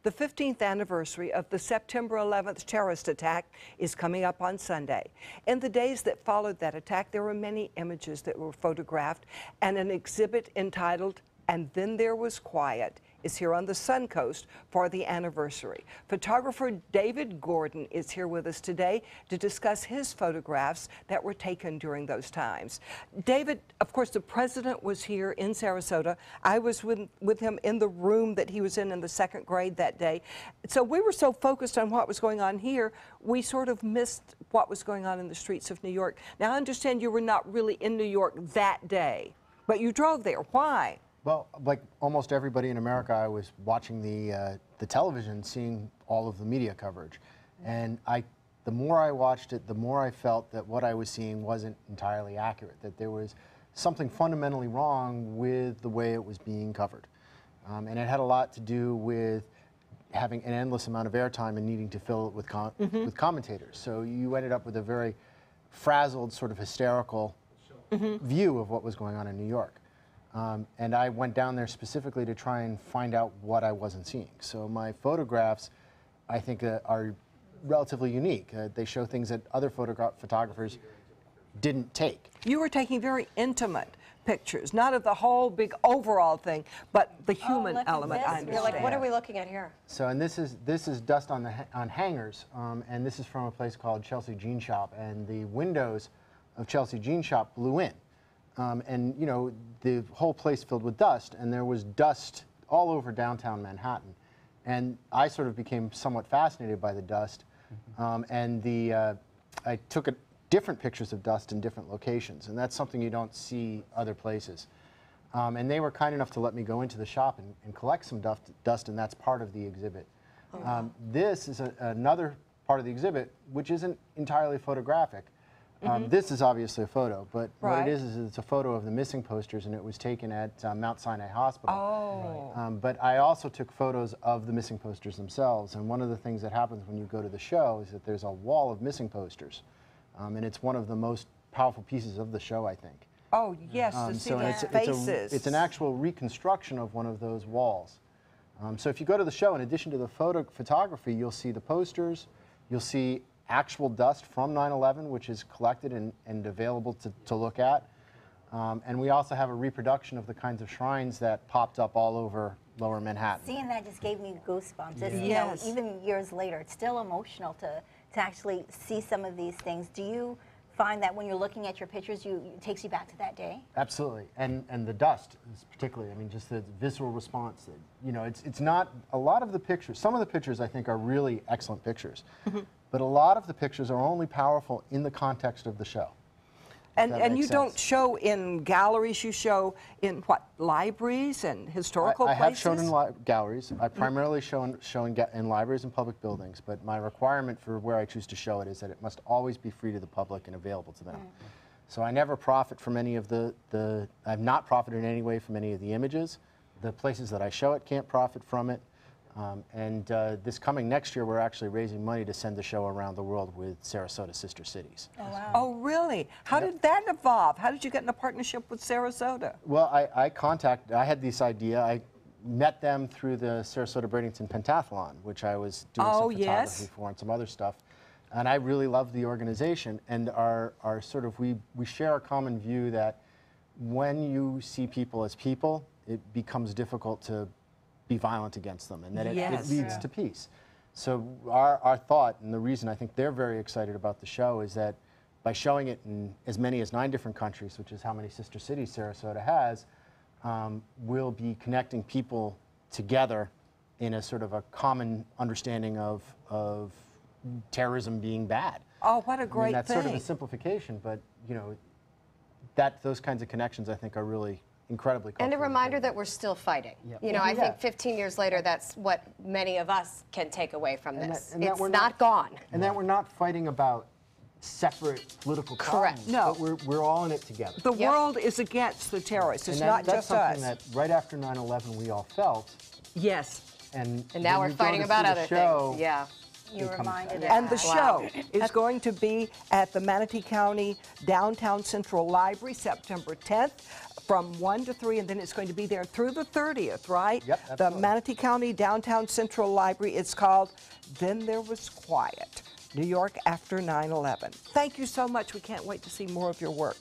The 15th anniversary of the September 11th terrorist attack is coming up on Sunday. In the days that followed that attack, there were many images that were photographed, and an exhibit entitled "And Then There Was Quiet" is here on the Suncoast for the anniversary. Photographer David Gordon is here with us today to discuss his photographs that were taken during those times. David, of course, the president was here in Sarasota. I was with him in the room that he was in the second grade that day. So we were so focused on what was going on here, we sort of missed what was going on in the streets of New York. Now, I understand you were not really in New York that day, but you drove there. Why? Well, like almost everybody in America, I was watching the television, seeing all of the media coverage. And the more I watched it, the more I felt that what I was seeing wasn't entirely accurate, that there was something fundamentally wrong with the way it was being covered. And it had a lot to do with having an endless amount of airtime and needing to fill it with, with commentators. So you ended up with a very frazzled, sort of hysterical view of what was going on in New York. And I went down there specifically to try and find out what I wasn't seeing. So my photographs, I think, are relatively unique. They show things that other photographers didn't take. You were taking very intimate pictures, not of the whole big overall thing, but the human element. I understand. You're like, what are we looking at here? So, and this is dust on hangers, and this is from a place called Chelsea Jean Shop, and the windows of Chelsea Jean Shop blew in. And, you know, the whole place filled with dust, and there was dust all over downtown Manhattan. And I sort of became somewhat fascinated by the dust, and I took different pictures of dust in different locations, and that's something you don't see other places. And they were kind enough to let me go into the shop and collect some dust, and that's part of the exhibit. This is another part of the exhibit, which isn't entirely photographic. This is obviously a photo, but what it is it's a photo of the missing posters, and it was taken at Mount Sinai Hospital. Oh. But I also took photos of the missing posters themselves, and one of the things that happens when you go to the show is that there's a wall of missing posters, and it's one of the most powerful pieces of the show, I think. Oh, yes, to see these faces. It's an actual reconstruction of one of those walls. So if you go to the show, in addition to the photography, you'll see the posters, you'll see actual dust from 9/11, which is collected and available to look at. And we also have a reproduction of the kinds of shrines that popped up all over Lower Manhattan. Seeing that just gave me goosebumps. It's, Yes. you know, even years later, it's still emotional to actually see some of these things. Do you find that when you're looking at your pictures, it takes you back to that day? Absolutely, and the dust is particularly. I mean, just the visceral response. That, you know, it's not a lot of the pictures. Some of the pictures I think are really excellent pictures, but a lot of the pictures are only powerful in the context of the show. And you don't show in galleries, you show in what, libraries and historical places? I have shown in galleries. I primarily show in libraries and public buildings, but my requirement for where I choose to show it is that it must always be free to the public and available to them. So I never profit from any of I've not profited in any way from any of the images. The places that I show it can't profit from it. This coming next year, we're actually raising money to send the show around the world with Sarasota Sister Cities. Oh, wow. Oh, really? How did that evolve? How did you get in a partnership with Sarasota? Well, I had this idea. I met them through the Sarasota-Bradenton Pentathlon, which I was doing some photography for and some other stuff. And I really love the organization, and we share a common view that when you see people as people, it becomes difficult to be violent against them, and that it leads to peace. So our thought, and the reason I think they're very excited about the show, is that by showing it in as many as 9 different countries, which is how many sister cities Sarasota has, we'll be connecting people together in a sort of a common understanding of terrorism being bad. Oh, what a great thing. That's sort of a simplification, but you know, those kinds of connections I think are really incredibly and a reminder that we're still fighting. You know, I think 15 years later, that's what many of us can take away from this. It's not gone. And that we're not fighting about separate political problems. No. But we're all in it together. The world is against the terrorists. It's not just us. That's something that right after 9/11 we all felt. Yes. And now we're fighting about other things. Yeah. You're reminded. And the show is going to be at the Manatee County Downtown Central Library, September 10th. from 1 to 3, and then it's going to be there through the 30th, right? Yep, The absolutely. Manatee County Downtown Central Library. It's called Then There Was Quiet, New York After 9/11. Thank you so much. We can't wait to see more of your work.